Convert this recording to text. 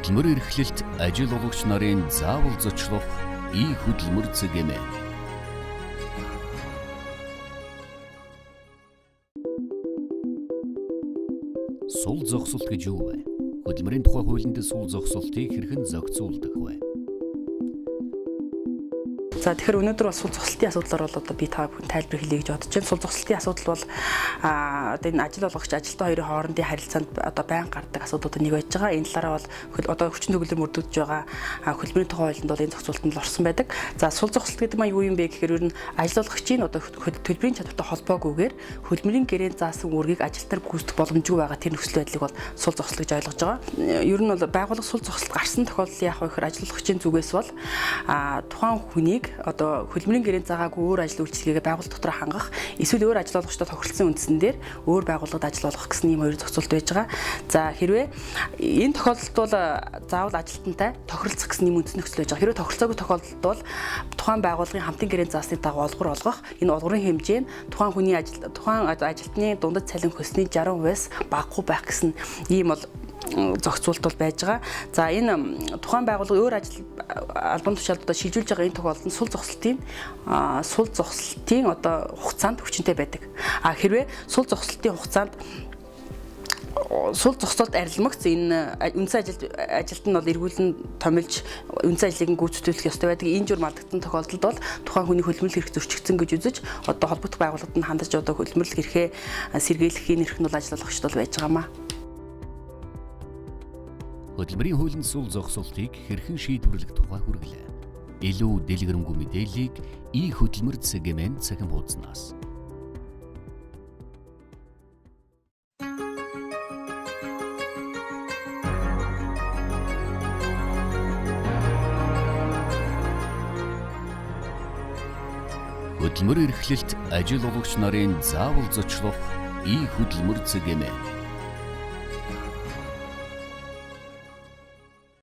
Хөдөлмөр эрхлэлт ажил олгогч нарын заавал зочлох ий хөдөлмөр цэгэм. Сул зогсолт гэж юу вэ? Хөдөлмөрийн тухай хуулинд сул зогсолтыг хэрхэн зохицуулдаг вэ? За тэгэхээр өнөөдөр бол сул зогсолтын асуудлаар бол одоо би та бүхэн тайлбар хэлье гэж бодож байна. Сул зогсолтын асуудал бол одоо энэ ажил олгогч ажилтан хоёрын хоорондын харилцаанд одоо байнга гардаг асуудлууд нэг байж байгаа. Энэ талаараа бол одоо хүчин төгөлдөр мөрдөгдөж байгаа хөдөлмөрийн тухай хуулинд бол энэ зохицуултанд орсон байдаг. За сул зогсолт гэдэг маань юу юм бэ гэхээр ер нь ажил олгогчийн одоо төлбөрийн чадвартай холбоогүйгээр хөдөлмөрийн гэрээнд заасан үүргийг ажилтнаар гүйцэтгэх боломжгүй байгаа тэр нөхцөл байдлыг бол сул зогсолт гэж ойлгож байгаа. Ер нь бол байгууллага сул зогсолт гарсан тохиолдолд яах вэ гэхээр ажил олгогчийн зүгээс бол тухайн хүнийг одоо хөдөлмөрийн гэрээнд заагаагүй өөр ажил үйлчилгээгээ байгууллага дотор хангах эсвэл өөр ажил олгогчтой тохиролцсон үндсэн дээр өөр байгууллагад ажил олгох гэсэн ийм хоёр зохицуулт байж байгаа. За хэрвээ энэ тохиолдолд бол заавал ажилтнтай тохиролцох гэсэн ийм үндсэн нөхцөл байж байгаа. Хэрвээ тохиролцоогүй тохиолдолд бол тухайн байгууллагын хамтын гэрээнд заасны дагуу олгор олгох энэ олгорын хэмжээ нь тухайн ажилтны дундад цалин хөлсний 60%-аас багагүй байх гэсэн ийм бол зохицуулт бол байж байгаа. За энэ тухайн байгууллага өөр ажил албан тушаалдаа шилжүүлж байгаа энэ тохиолдолд сул зогсолтын одоо хугацаанд хүчинтэй байдаг. Хэрвээ сул зогсолтын хугацаанд сул зогсолт арилмагц энэ үндсэн ажилт нь бол эргүүлэн томилж үндсэн ажлыг гүйцэтгүүлэх ёстой байдаг. Энэ жур малдагдсан тохиолдолд бол тухайн хүний хөдөлмөрлөх эрх зөрчигдсөн гэж үзэж одоо холбогдох байгууллагад нь хандаж одоо хөдөлмөрлөх эрхээ сэргийлэхийн эрх нь бол ажил олгогчд бол байж байгаамаа. Хөдөлмөрийн хуулинд сул зогсолтыг хэрхэн шийдвэрлэх тухай хүргэлээ. Илүү дэлгэрэнгүй мэдээллийг ий хөдөлмөр цэгэм цахим хуудаснаас. Хөдөлмөр эрхлэлт ажил олгогч нарын заавал зочлох ий хөдөлмөр цэгэм.